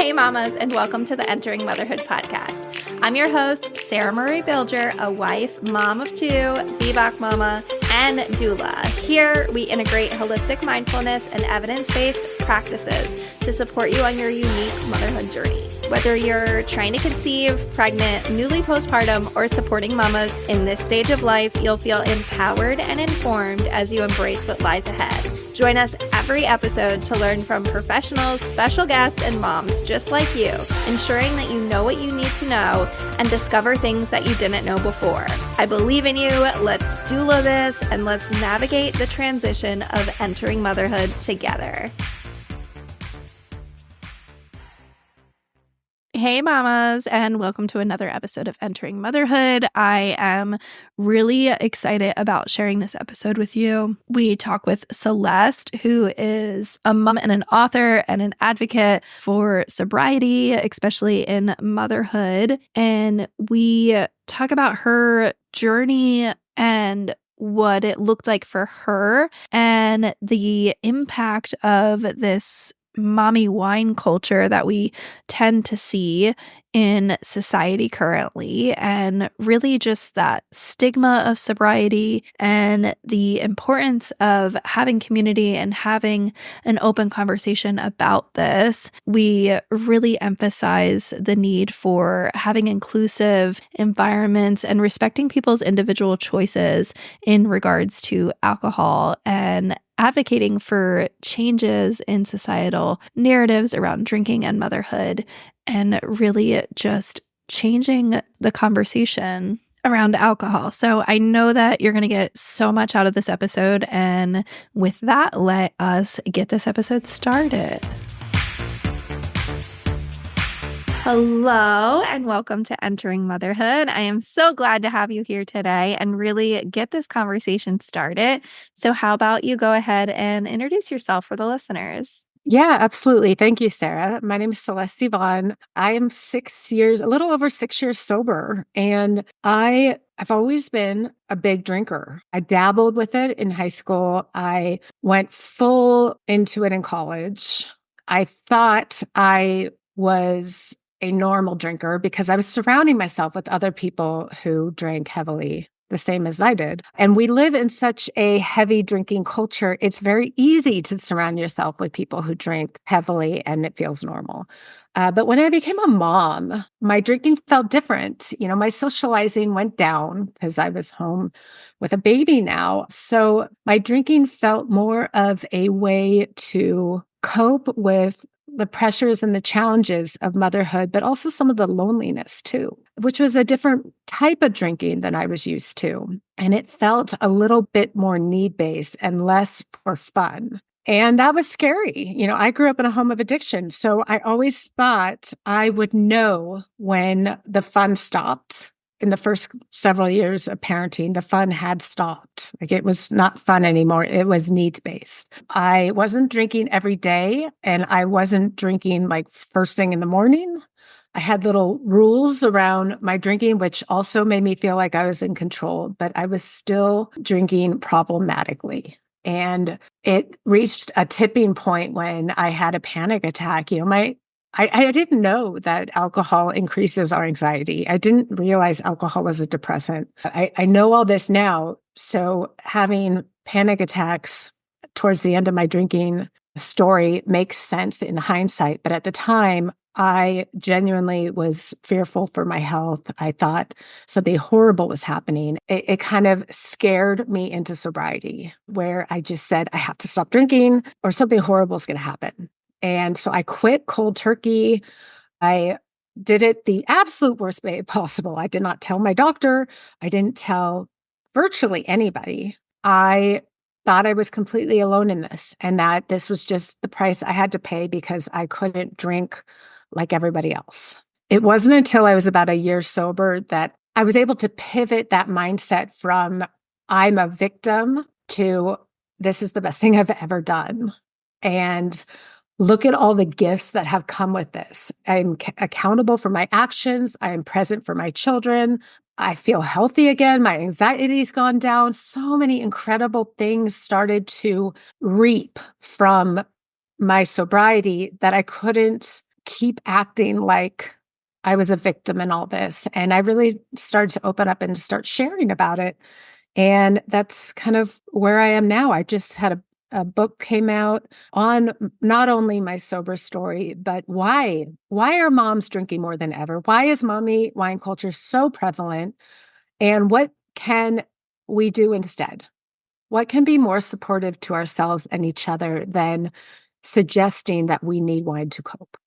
Hey mamas, and welcome to the Entering Motherhood podcast. I'm your host, Sarah Marie Bilger, a wife, mom of two, VBAC mama, and doula. Here we integrate holistic mindfulness and evidence-based practices to support you on your unique motherhood journey. Whether you're trying to conceive, pregnant, newly postpartum, or supporting mamas in this stage of life, you'll feel empowered and informed as you embrace what lies ahead. Join us every episode to learn from professionals, special guests, and moms just like you, ensuring that you know what you need to know and discover things that you didn't know before. I believe in you. Let's doula this and let's navigate the transition of entering motherhood together. Hey mamas, and welcome to another episode of Entering Motherhood. I am really excited about sharing this episode with you. We talk with Celeste, who is a mom and an author and an advocate for sobriety, especially in motherhood. And we talk about her journey and what it looked like for her and the impact of this mommy wine culture that we tend to see in society currently, and really just that stigma of sobriety and the importance of having community and having an open conversation about this. We really emphasize the need for having inclusive environments and respecting people's individual choices in regards to alcohol, and advocating for changes in societal narratives around drinking and motherhood, and really just changing the conversation around alcohol. So I know that you're going to get so much out of this episode. And with that, let us get this episode started. Hello, and welcome to Entering Motherhood. I am so glad to have you here today and really get this conversation started. So how about you go ahead and introduce yourself for the listeners? Yeah, absolutely. Thank you, Sarah. My name is Celeste Yvonne. I am a little over 6 years sober, and I've always been a big drinker. I dabbled with it in high school. I went full into it in college. I thought I was a normal drinker because I was surrounding myself with other people who drank heavily, the same as I did. And we live in such a heavy drinking culture. It's very easy to surround yourself with people who drink heavily and it feels normal. But when I became a mom, my drinking felt different. You know, my socializing went down because I was home with a baby now. So my drinking felt more of a way to cope with the pressures and the challenges of motherhood, but also some of the loneliness too, which was a different type of drinking than I was used to. And it felt a little bit more need-based and less for fun. And that was scary. You know, I grew up in a home of addiction, so I always thought I would know when the fun stopped. In the first several years of parenting, the fun had stopped. Like, it was not fun anymore. It was needs-based. I wasn't drinking every day, and I wasn't drinking like first thing in the morning. I had little rules around my drinking, which also made me feel like I was in control, but I was still drinking problematically. And it reached a tipping point when I had a panic attack. You know, I didn't know that alcohol increases our anxiety. I didn't realize alcohol was a depressant. I know all this now. So having panic attacks towards the end of my drinking story makes sense in hindsight. But at the time, I genuinely was fearful for my health. I thought something horrible was happening. It kind of scared me into sobriety, where I just said, I have to stop drinking or something horrible is going to happen. And so I quit cold turkey. I did it the absolute worst way possible. I did not tell my doctor. I didn't tell virtually anybody. I thought I was completely alone in this, and that this was just the price I had to pay because I couldn't drink like everybody else. It wasn't until I was about a year sober that I was able to pivot that mindset from I'm a victim to this is the best thing I've ever done. And look at all the gifts that have come with this. I'm accountable for my actions. I am present for my children. I feel healthy again. My anxiety's gone down. So many incredible things started to reap from my sobriety that I couldn't keep acting like I was a victim in all this. And I really started to open up and to start sharing about it. And that's kind of where I am now. I just had a book came out on not only my sober story, but why are moms drinking more than ever? Why is mommy wine culture so prevalent? And what can we do instead? What can be more supportive to ourselves and each other than suggesting that we need wine to cope?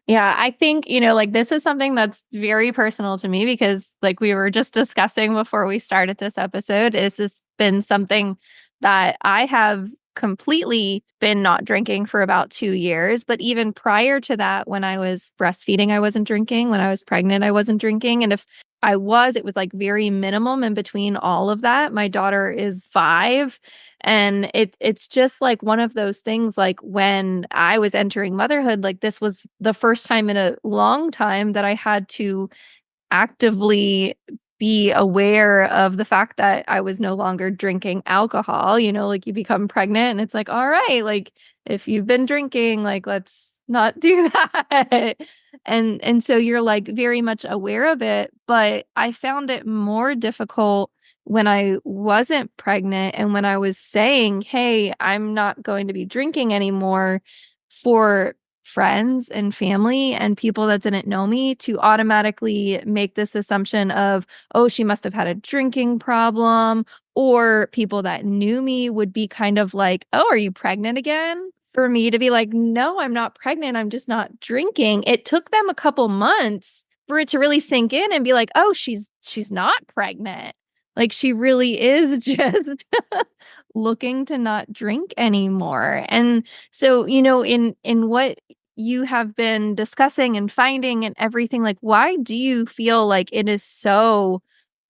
Yeah, I think, like this is something that's very personal to me because like we were just discussing before we started this episode, this has been something that I have completely been not drinking for about 2 years. But even prior to that, when I was breastfeeding, I wasn't drinking. When I was pregnant, I wasn't drinking. And if I was, it was like very minimum in between all of that. My daughter is 5. And it's just like one of those things, like when I was entering motherhood, like this was the first time in a long time that I had to actively be aware of the fact that I was no longer drinking alcohol. Like you become pregnant and it's like, all right, like if you've been drinking, like let's not do that. And so you're like very much aware of it, but I found it more difficult when I wasn't pregnant and when I was saying, "Hey, I'm not going to be drinking anymore," for friends and family and people that didn't know me to automatically make this assumption of, oh, she must have had a drinking problem, or people that knew me would be kind of like, oh, are you pregnant again? For me to be like, no, I'm not pregnant. I'm just not drinking. It took them a couple months for it to really sink in and be like, oh, she's not pregnant. Like she really is just looking to not drink anymore. And so, in what you have been discussing and finding and everything, like why do you feel like it is so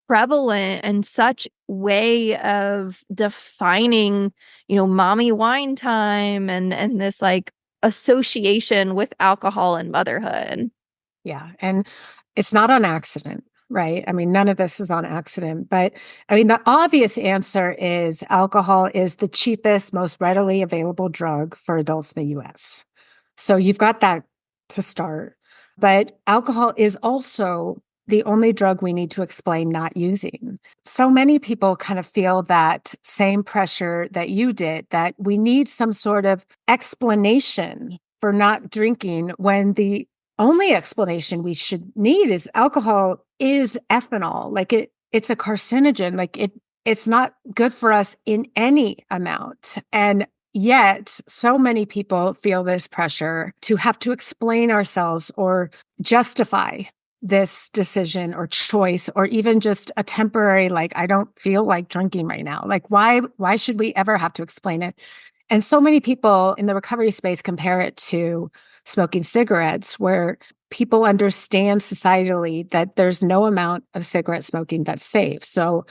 prevalent and such way of defining, mommy wine time and this like association with alcohol and motherhood? Yeah. And it's not on accident, right? I mean, none of this is on accident. But I mean, the obvious answer is alcohol is the cheapest, most readily available drug for adults in the US. So you've got that to start. But alcohol is also the only drug we need to explain not using. So many people kind of feel that same pressure that you did, that we need some sort of explanation for not drinking when the only explanation we should need is alcohol is ethanol. Like it's a carcinogen. Like it's not good for us in any amount. And yet, so many people feel this pressure to have to explain ourselves or justify this decision or choice, or even just a temporary, like, I don't feel like drinking right now. Like, why should we ever have to explain it? And so many people in the recovery space compare it to smoking cigarettes, where people understand societally that there's no amount of cigarette smoking that's safe. So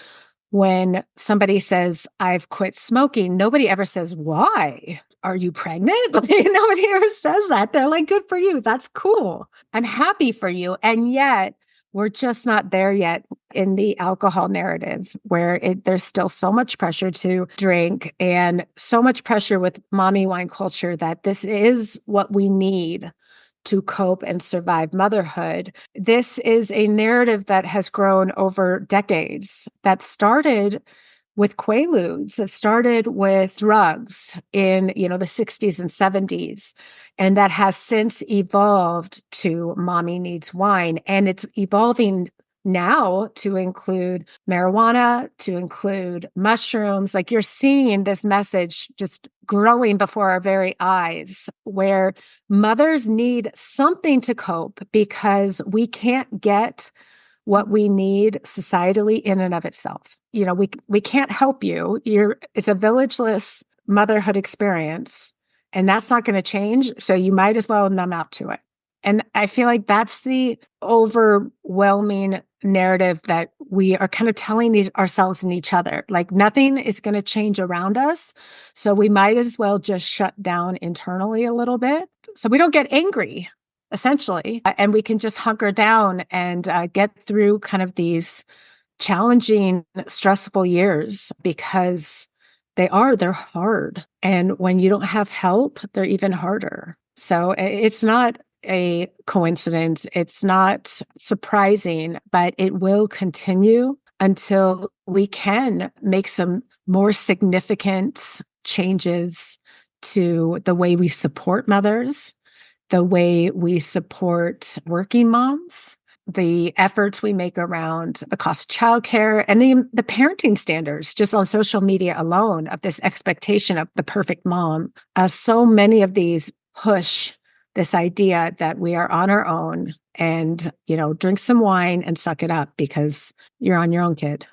when somebody says, I've quit smoking, nobody ever says, why? Are you pregnant? Nobody ever says that. They're like, good for you. That's cool. I'm happy for you. And yet, we're just not there yet in the alcohol narrative, where there's still so much pressure to drink and so much pressure with mommy wine culture that this is what we need to cope and survive motherhood. This is a narrative that has grown over decades, that started with Quaaludes. It started with drugs in, the 60s and 70s, and that has since evolved to mommy needs wine. And it's evolving now to include marijuana, to include mushrooms. Like, you're seeing this message just growing before our very eyes, where mothers need something to cope because we can't get what we need societally in and of itself. We can't help you. It's a villageless motherhood experience, and that's not going to change. So you might as well numb out to it. And I feel like that's the overwhelming narrative that we are kind of telling ourselves and each other. Like, nothing is going to change around us. So we might as well just shut down internally a little bit so we don't get angry, essentially. And we can just hunker down and get through kind of these challenging, stressful years, because they're hard. And when you don't have help, they're even harder. So it's not a coincidence. It's not surprising, but it will continue until we can make some more significant changes to the way we support mothers, the way we support working moms, the efforts we make around the cost of childcare, and the parenting standards just on social media alone of this expectation of the perfect mom. So many of these push this idea that we are on our own and, drink some wine and suck it up because you're on your own, kid.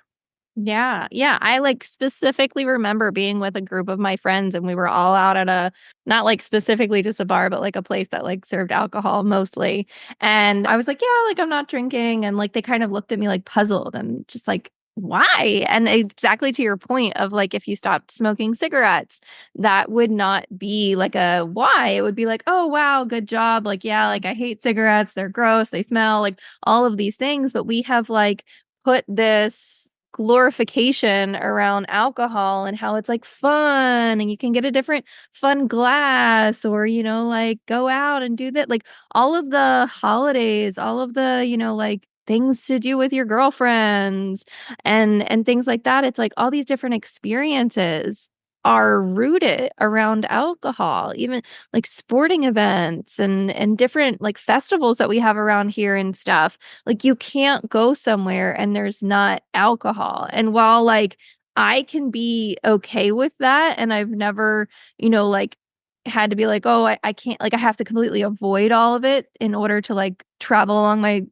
Yeah, yeah. I like specifically remember being with a group of my friends and we were all out at a not like specifically just a bar, but like a place that like served alcohol mostly. And I was like, yeah, like I'm not drinking. And like they kind of looked at me like puzzled and just like, why? And exactly to your point of like, if you stopped smoking cigarettes, that would not be like a why. It would be like, oh, wow, good job. Like, yeah, like I hate cigarettes. They're gross. They smell like all of these things. But we have like put this glorification around alcohol and how it's like fun and you can get a different fun glass or like go out and do that, like all of the holidays, all of the like things to do with your girlfriends and things like that. It's like all these different experiences are rooted around alcohol, even like sporting events and different like festivals that we have around here and stuff. Like you can't go somewhere and there's not alcohol. And while like I can be okay with that and I've never, like had to be like, oh, I can't, like I have to completely avoid all of it in order to like travel along my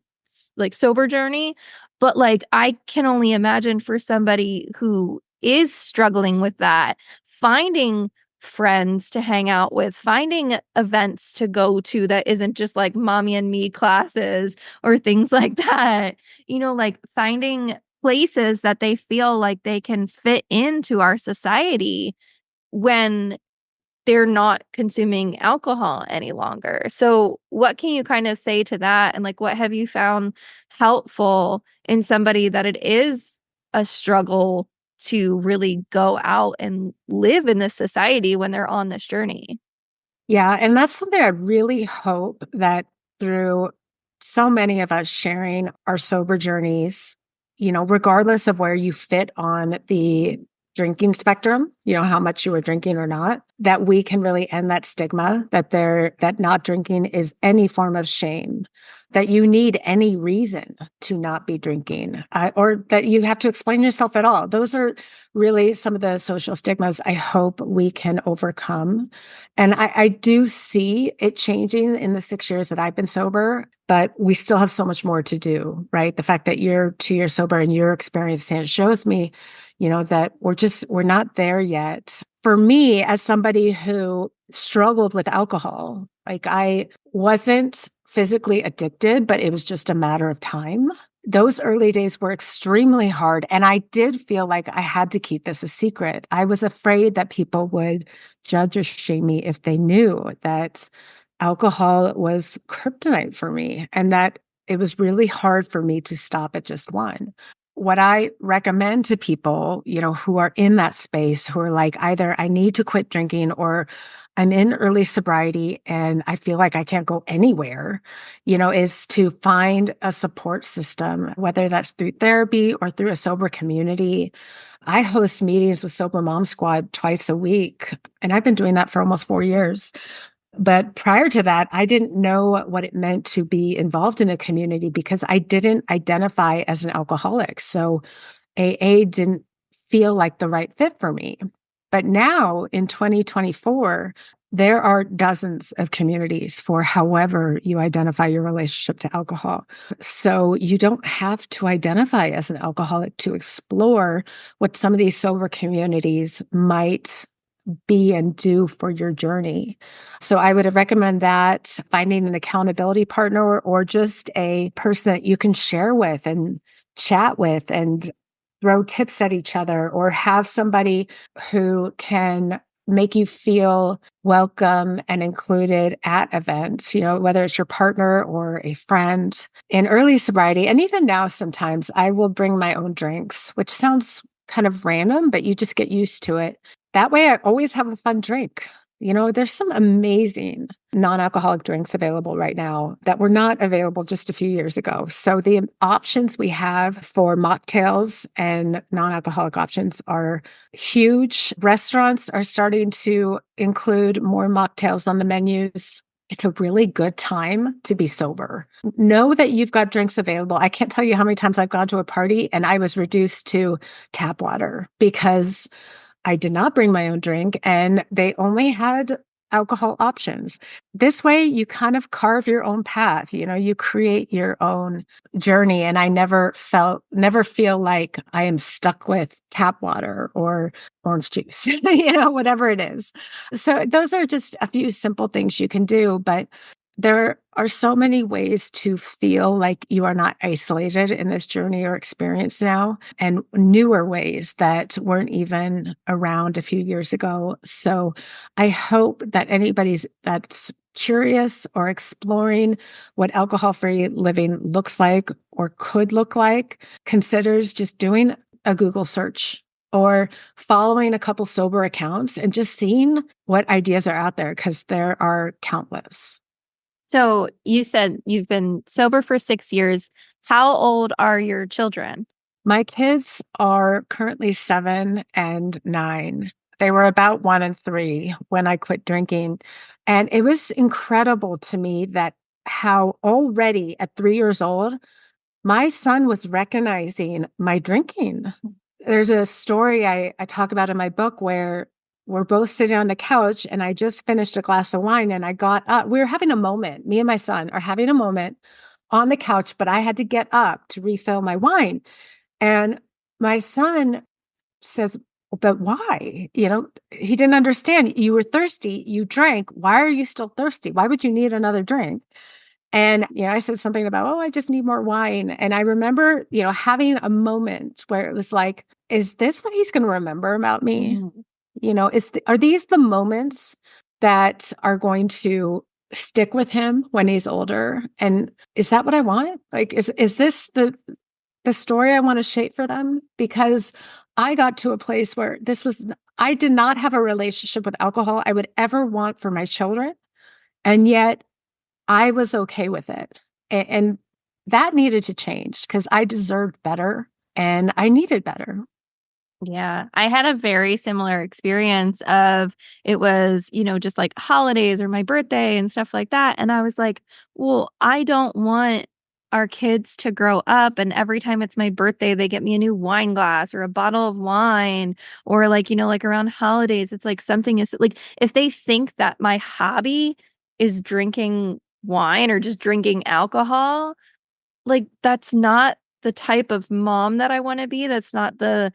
like sober journey. But like I can only imagine for somebody who is struggling with that, finding friends to hang out with, finding events to go to that isn't just like mommy and me classes or things like that, like finding places that they feel like they can fit into our society when they're not consuming alcohol any longer. So, what can you kind of say to that? And like, what have you found helpful in somebody that it is a struggle to really go out and live in this society when they're on this journey? Yeah. And that's something I really hope that through so many of us sharing our sober journeys, regardless of where you fit on the drinking spectrum, how much you were drinking or not, that we can really end that stigma that not drinking is any form of shame, that you need any reason to not be drinking, or that you have to explain yourself at all. Those are really some of the social stigmas I hope we can overcome. And I do see it changing in the 6 years that I've been sober, but we still have so much more to do, right? The fact that you're 2 years sober and your experience shows me, that we're not there yet. For me, as somebody who struggled with alcohol, like I wasn't physically addicted, but it was just a matter of time. Those early days were extremely hard. And I did feel like I had to keep this a secret. I was afraid that people would judge or shame me if they knew that alcohol was kryptonite for me and that it was really hard for me to stop at just one. What I recommend to people, who are in that space, who are like, either I need to quit drinking or I'm in early sobriety and I feel like I can't go anywhere, is to find a support system, whether that's through therapy or through a sober community. I host meetings with Sober Mom Squad twice a week, and I've been doing that for almost 4 years. But prior to that, I didn't know what it meant to be involved in a community because I didn't identify as an alcoholic. So AA didn't feel like the right fit for me. But now in 2024, there are dozens of communities for however you identify your relationship to alcohol. So you don't have to identify as an alcoholic to explore what some of these sober communities might be and do for your journey. So I would recommend that, finding an accountability partner or just a person that you can share with and chat with and throw tips at each other, or have somebody who can make you feel welcome and included at events, whether it's your partner or a friend. In early sobriety, and even now, sometimes I will bring my own drinks, which sounds kind of random, but you just get used to it. That way, I always have a fun drink. There's some amazing non-alcoholic drinks available right now that were not available just a few years ago. So the options we have for mocktails and non-alcoholic options are huge. Restaurants are starting to include more mocktails on the menus. It's a really good time to be sober. Know that you've got drinks available. I can't tell you how many times I've gone to a party and I was reduced to tap water because I did not bring my own drink and they only had alcohol options. This way, you kind of carve your own path. You create your own journey. And I never feel like I am stuck with tap water or orange juice, whatever it is. So those are just a few simple things you can do, but there are so many ways to feel like you are not isolated in this journey or experience now, and newer ways that weren't even around a few years ago. So I hope that anybody that's curious or exploring what alcohol-free living looks like or could look like considers just doing a Google search or following a couple sober accounts and just seeing what ideas are out there, because there are countless. So you said you've been sober for 6 years. How old are your children? My kids are currently 7 and 9. They were about 1 and 3 when I quit drinking. And it was incredible to me that how already at 3 years old, my son was recognizing my drinking. There's a story I talk about in my book where we're both sitting on the couch and I just finished a glass of wine and I got up. We were having a moment. Me and my son are having a moment on the couch, but I had to get up to refill my wine. And my son says, but why? He didn't understand. You were thirsty. You drank. Why are you still thirsty? Why would you need another drink? And, I said something about, oh, I just need more wine. And I remember, having a moment where it was like, is this what he's going to remember about me? Mm. Are these the moments that are going to stick with him when he's older? And is that what I want? Like, is this the story I want to shape for them? Because I got to a place where I did not have a relationship with alcohol I would ever want for my children. And yet I was okay with it. And that needed to change because I deserved better and I needed better. Yeah, I had a very similar experience of it was, just like holidays or my birthday and stuff like that. And I was like, well, I don't want our kids to grow up and every time it's my birthday, they get me a new wine glass or a bottle of wine or like around holidays, it's like something is like if they think that my hobby is drinking wine or just drinking alcohol, like that's not the type of mom that I want to be. That's not the,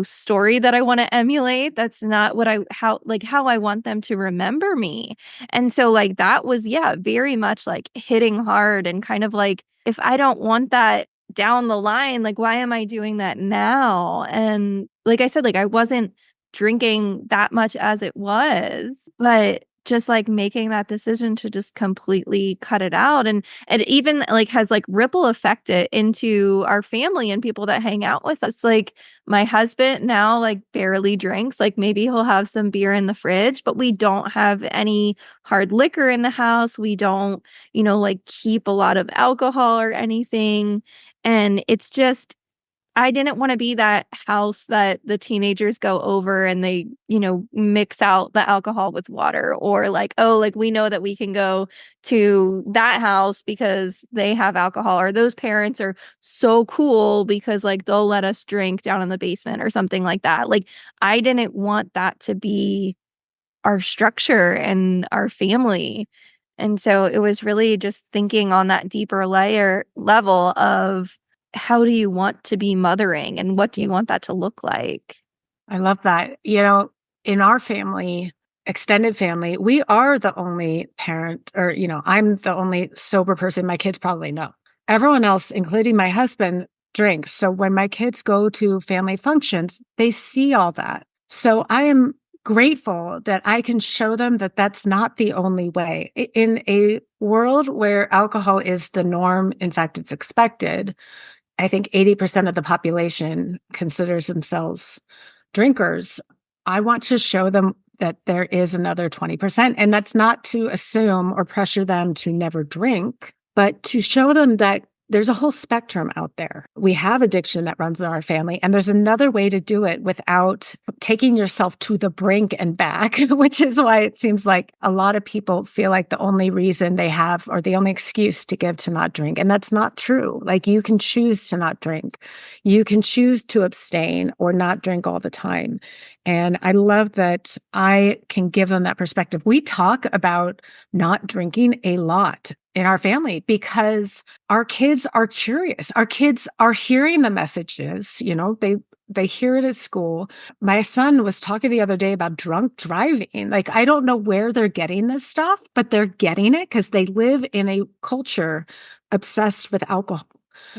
story that I want to emulate. That's not how I want them to remember me. And so like that was, yeah, very much like hitting hard and kind of like, if I don't want that down the line, like, why am I doing that now? And like I said, like I wasn't drinking that much as it was, but just like making that decision to just completely cut it out. And it even like has like ripple affected into our family and people that hang out with us. Like my husband now like barely drinks, like maybe he'll have some beer in the fridge, but we don't have any hard liquor in the house. We don't, like keep a lot of alcohol or anything. And it's just, I didn't want to be that house that the teenagers go over and they, mix out the alcohol with water or like, oh, like we know that we can go to that house because they have alcohol or those parents are so cool because like they'll let us drink down in the basement or something like that. Like I didn't want that to be our structure and our family. And so it was really just thinking on that deeper level of how do you want to be mothering and what do you want that to look like? I love that. In our family, extended family, we are the only parent or, I'm the only sober person my kids probably know. Everyone else, including my husband, drinks. So when my kids go to family functions, they see all that. So I am grateful that I can show them that that's not the only way. In a world where alcohol is the norm, in fact, it's expected, I think 80% of the population considers themselves drinkers. I want to show them that there is another 20%. And that's not to assume or pressure them to never drink, but to show them that there's a whole spectrum out there. We have addiction that runs in our family, and there's another way to do it without taking yourself to the brink and back, which is why it seems like a lot of people feel like the only reason they have or the only excuse to give to not drink. And that's not true. Like, you can choose to not drink. You can choose to abstain or not drink all the time. And I love that I can give them that perspective. We talk about not drinking a lot in our family because our kids are curious. Our kids are hearing the messages, they hear it at school. My son was talking the other day about drunk driving. Like, I don't know where they're getting this stuff, but they're getting it because they live in a culture obsessed with alcohol.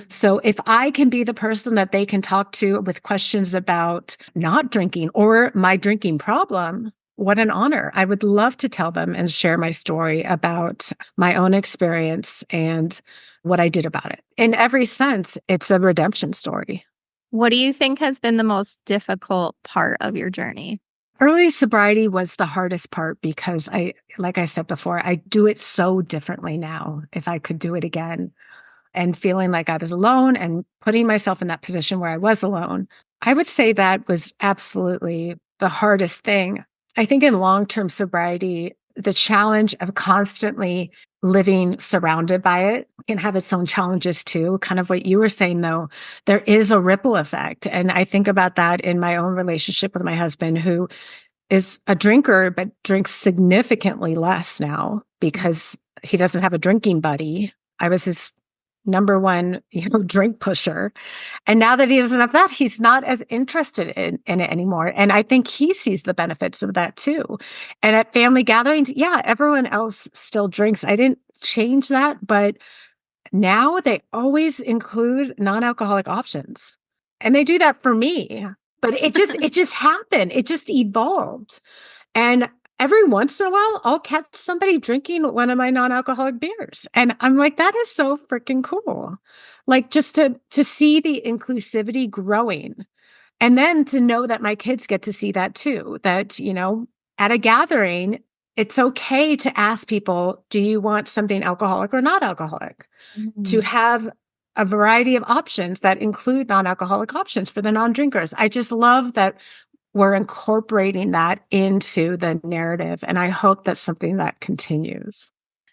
So if I can be the person that they can talk to with questions about not drinking or my drinking problem, what an honor. I would love to tell them and share my story about my own experience and what I did about it. In every sense, it's a redemption story. What do you think has been the most difficult part of your journey? Early sobriety was the hardest part because like I said before, I do it so differently now. If I could do it again, and feeling like I was alone and putting myself in that position where I was alone, I would say that was absolutely the hardest thing. I think in long-term sobriety, the challenge of constantly living surrounded by it can have its own challenges too. Kind of what you were saying, though, there is a ripple effect. And I think about that in my own relationship with my husband, who is a drinker, but drinks significantly less now because he doesn't have a drinking buddy. I was his number one, drink pusher. And now that he doesn't have that, he's not as interested in it anymore. And I think he sees the benefits of that too. And at family gatherings, yeah, everyone else still drinks. I didn't change that, but now they always include non-alcoholic options. And they do that for me. But it just happened. It just evolved. And every once in a while, I'll catch somebody drinking one of my non-alcoholic beers. And I'm like, that is so freaking cool. Like, just to see the inclusivity growing. And then to know that my kids get to see that too, that, at a gathering, it's okay to ask people, do you want something alcoholic or not alcoholic? Mm-hmm. To have a variety of options that include non-alcoholic options for the non-drinkers. I just love that we're incorporating that into the narrative. And I hope that's something that continues.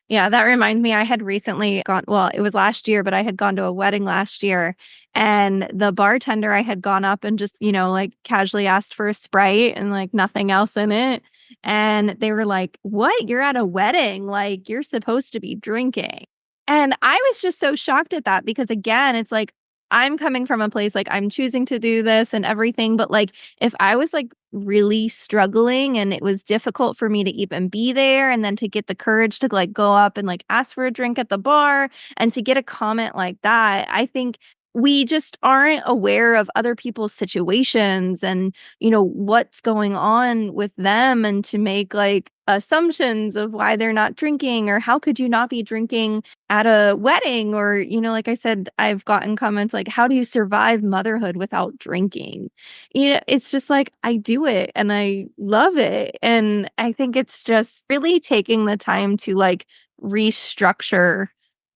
Yeah, that reminds me, I had recently it was last year, but I had gone to a wedding last year, and the bartender, I had gone up and just, like casually asked for a Sprite and like nothing else in it. And they were like, "What? You're at a wedding? Like, you're supposed to be drinking." And I was just so shocked at that because, again, it's like, I'm coming from a place like I'm choosing to do this and everything. But like, if I was like really struggling and it was difficult for me to even be there, and then to get the courage to like go up and like ask for a drink at the bar and to get a comment like that, I think we just aren't aware of other people's situations and, what's going on with them, and to make like assumptions of why they're not drinking, or how could you not be drinking at a wedding, or, like I said, I've gotten comments like, how do you survive motherhood without drinking? It's just like, I do it and I love it. And I think it's just really taking the time to like restructure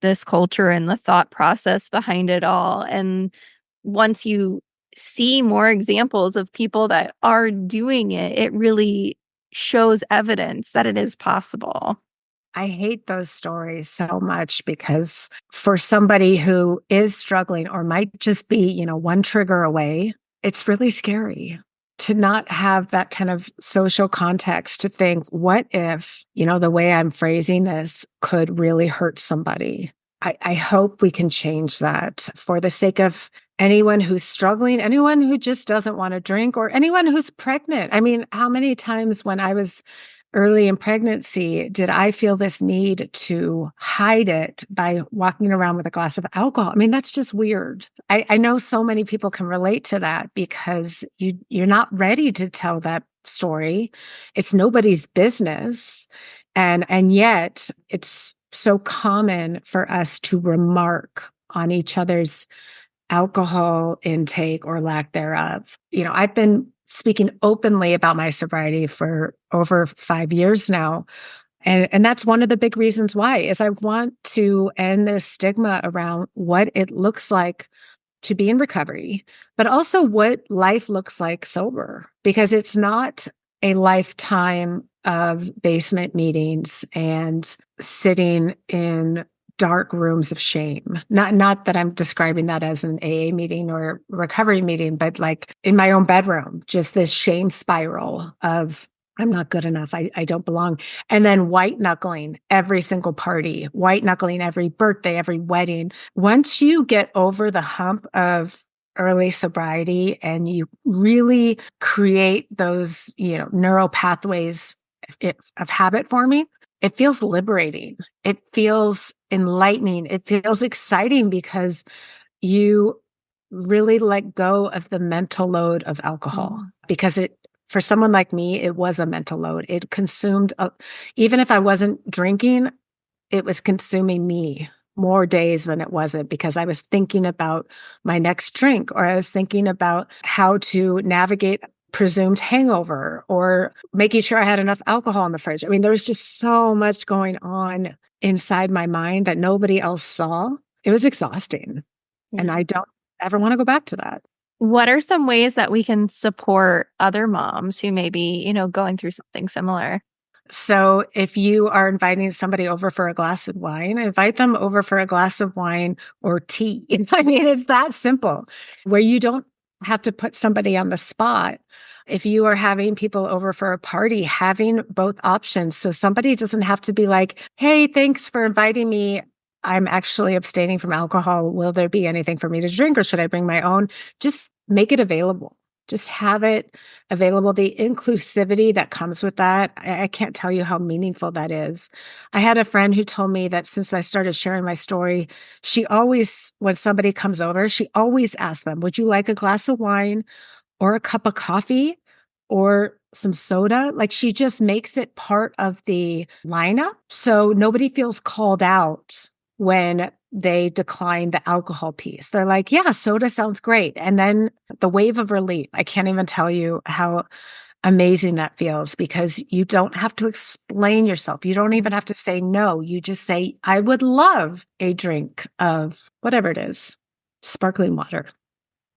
this culture and the thought process behind it all. And once you see more examples of people that are doing it, it really shows evidence that it is possible. I hate those stories so much because for somebody who is struggling or might just be, one trigger away, it's really scary to not have that kind of social context to think, what if, the way I'm phrasing this could really hurt somebody? I hope we can change that for the sake of anyone who's struggling, anyone who just doesn't want to drink, or anyone who's pregnant. I mean, how many times when I was early in pregnancy did I feel this need to hide it by walking around with a glass of alcohol? I mean, that's just weird. I know so many people can relate to that because you're not ready to tell that story. It's nobody's business. And yet it's so common for us to remark on each other's alcohol intake or lack thereof. I've been speaking openly about my sobriety for over 5 years now. And that's one of the big reasons why is I want to end the stigma around what it looks like to be in recovery, but also what life looks like sober, because it's not a lifetime of basement meetings and sitting in dark rooms of shame. Not that I'm describing that as an AA meeting or recovery meeting, but like in my own bedroom, just this shame spiral of I'm not good enough. I don't belong. And then white knuckling every single party, white knuckling every birthday, every wedding. Once you get over the hump of early sobriety and you really create those, neural pathways of habit forming, it feels liberating. It feels enlightening. It feels exciting because you really let go of the mental load of alcohol because for someone like me, it was a mental load. It consumed, even if I wasn't drinking, it was consuming me more days than it wasn't because I was thinking about my next drink or I was thinking about how to navigate presumed hangover or making sure I had enough alcohol in the fridge. I mean, there was just so much going on inside my mind that nobody else saw. It was exhausting. And I don't ever want to go back to that. What are some ways that we can support other moms who may be, going through something similar? So if you are inviting somebody over for a glass of wine, invite them over for a glass of wine or tea. I mean, it's that simple where you don't have to put somebody on the spot. If you are having people over for a party, having both options. So somebody doesn't have to be like, hey, thanks for inviting me. I'm actually abstaining from alcohol. Will there be anything for me to drink or should I bring my own? Just make it available. Just have it available. The inclusivity that comes with that, I can't tell you how meaningful that is. I had a friend who told me that since I started sharing my story, she always, when somebody comes over, she always asks them, would you like a glass of wine or a cup of coffee or some soda? Like she just makes it part of the lineup. So nobody feels called out when they decline the alcohol piece. They're like, yeah, soda sounds great. And then the wave of relief, I can't even tell you how amazing that feels because you don't have to explain yourself. You don't even have to say no. You just say, I would love a drink of whatever it is, sparkling water,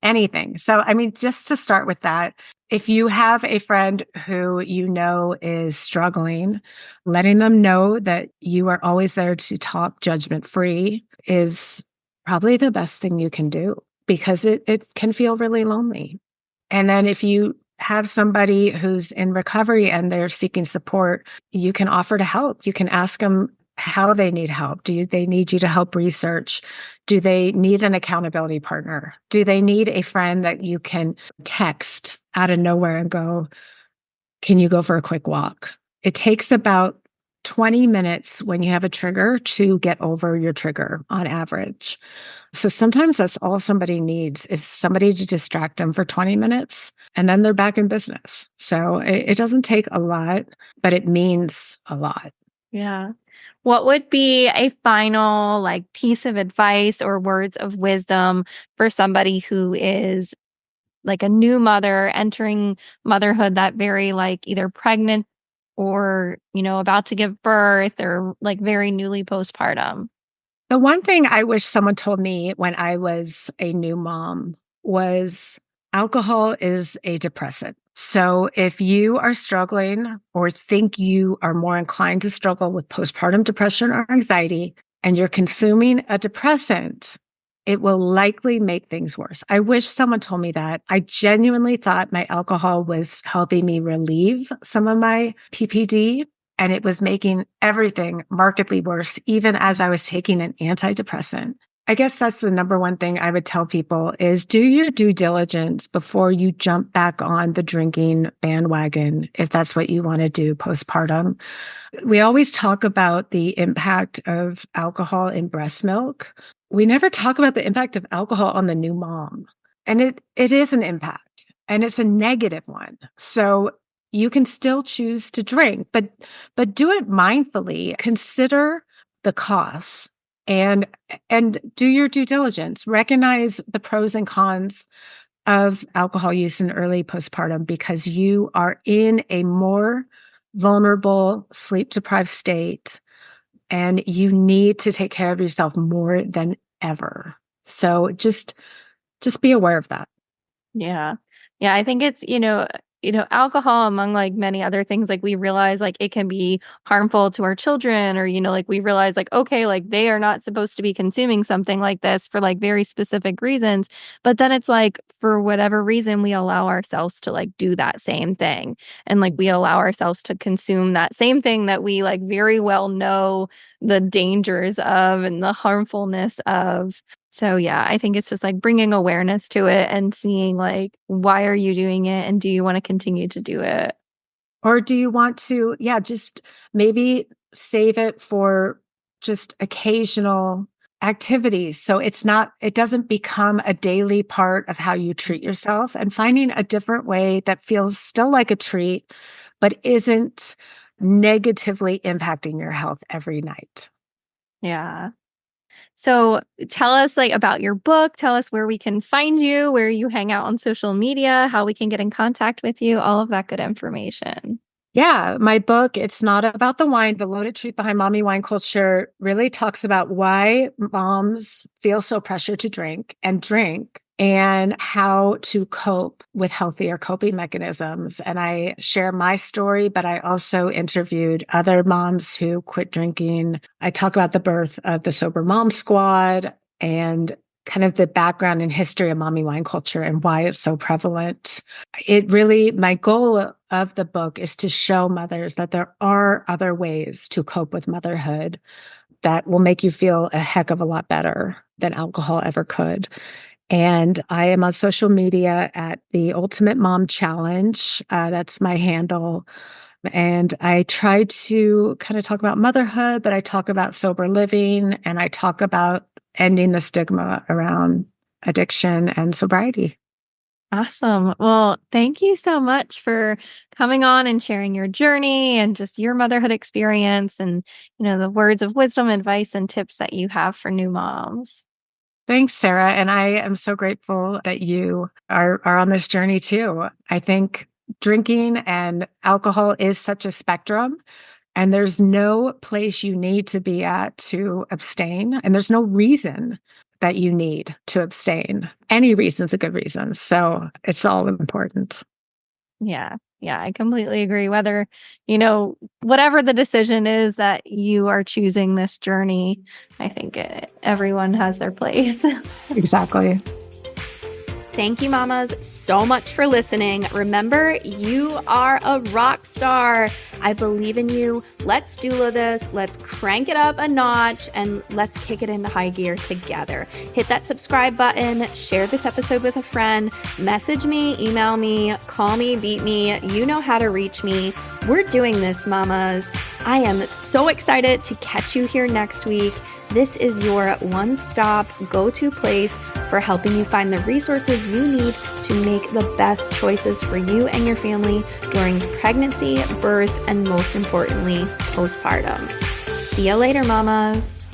anything. So, I mean, just to start with that, if you have a friend who is struggling, letting them know that you are always there to talk judgment free is probably the best thing you can do because it can feel really lonely. And then if you have somebody who's in recovery and they're seeking support, you can offer to help. You can ask them how they need help. Do they need you to help research? Do they need an accountability partner? Do they need a friend that you can text out of nowhere and go, can you go for a quick walk? It takes about 20 minutes when you have a trigger to get over your trigger on average. So sometimes that's all somebody needs is somebody to distract them for 20 minutes and then they're back in business. So it doesn't take a lot, but it means a lot. Yeah. What would be a final piece of advice or words of wisdom for somebody who is like a new mother entering motherhood, that very either pregnant or, about to give birth or very newly postpartum? The one thing I wish someone told me when I was a new mom was alcohol is a depressant. So if you are struggling or think you are more inclined to struggle with postpartum depression or anxiety, and you're consuming a depressant, it will likely make things worse. I wish someone told me that. I genuinely thought my alcohol was helping me relieve some of my PPD, and it was making everything markedly worse, even as I was taking an antidepressant. I guess that's the number one thing I would tell people is do your due diligence before you jump back on the drinking bandwagon, if that's what you want to do postpartum. We always talk about the impact of alcohol in breast milk. We never talk about the impact of alcohol on the new mom. And it is an impact, and it's a negative one. So you can still choose to drink, but do it mindfully. Consider the costs and do your due diligence. Recognize the pros and cons of alcohol use in early postpartum because you are in a more vulnerable, sleep-deprived state, and you need to take care of yourself more than ever. So just be aware of that. Yeah. Yeah, I think it's, alcohol among like many other things, like we realize like it can be harmful to our children or, like we realize like, okay, like they are not supposed to be consuming something like this for like very specific reasons. But then it's like, for whatever reason, we allow ourselves to like do that same thing. And like we allow ourselves to consume that same thing that we like very well know the dangers of and the harmfulness of. So yeah, I think it's just like bringing awareness to it and seeing like, why are you doing it? And do you want to continue to do it? Or do you want to, just maybe save it for just occasional activities. So it doesn't become a daily part of how you treat yourself, and finding a different way that feels still like a treat, but isn't negatively impacting your health every night. Yeah. So tell us like about your book. Tell us where we can find you, where you hang out on social media, how we can get in contact with you, all of that good information. Yeah, my book, It's Not About the Wine, The Loaded Truth Behind Mommy Wine Culture, really talks about why moms feel so pressured to drink and how to cope with healthier coping mechanisms. And I share my story, but I also interviewed other moms who quit drinking. I talk about the birth of the Sober Mom Squad and kind of the background and history of mommy wine culture and why it's so prevalent. My goal of the book is to show mothers that there are other ways to cope with motherhood that will make you feel a heck of a lot better than alcohol ever could. And I am on social media at the Ultimate Mom Challenge. That's my handle. And I try to kind of talk about motherhood, but I talk about sober living and I talk about ending the stigma around addiction and sobriety. Awesome. Well, thank you so much for coming on and sharing your journey and just your motherhood experience and, the words of wisdom, advice, and tips that you have for new moms. Thanks, Sarah. And I am so grateful that you are on this journey too. I think drinking and alcohol is such a spectrum, and there's no place you need to be at to abstain. And there's no reason that you need to abstain. Any reason's a good reason. So it's all important. Yeah. Yeah, I completely agree. Whether, whatever the decision is that you are choosing this journey, I think everyone has their place. Exactly. Thank you, mamas, so much for listening. Remember, you are a rock star. I believe in you. Let's doula this. Let's crank it up a notch and let's kick it into high gear together. Hit that subscribe button, share this episode with a friend, message me, email me, call me, beat me. You know how to reach me. We're doing this, mamas. I am so excited to catch you here next week. This is your one-stop go-to place for helping you find the resources you need to make the best choices for you and your family during pregnancy, birth, and most importantly, postpartum. See you later, mamas.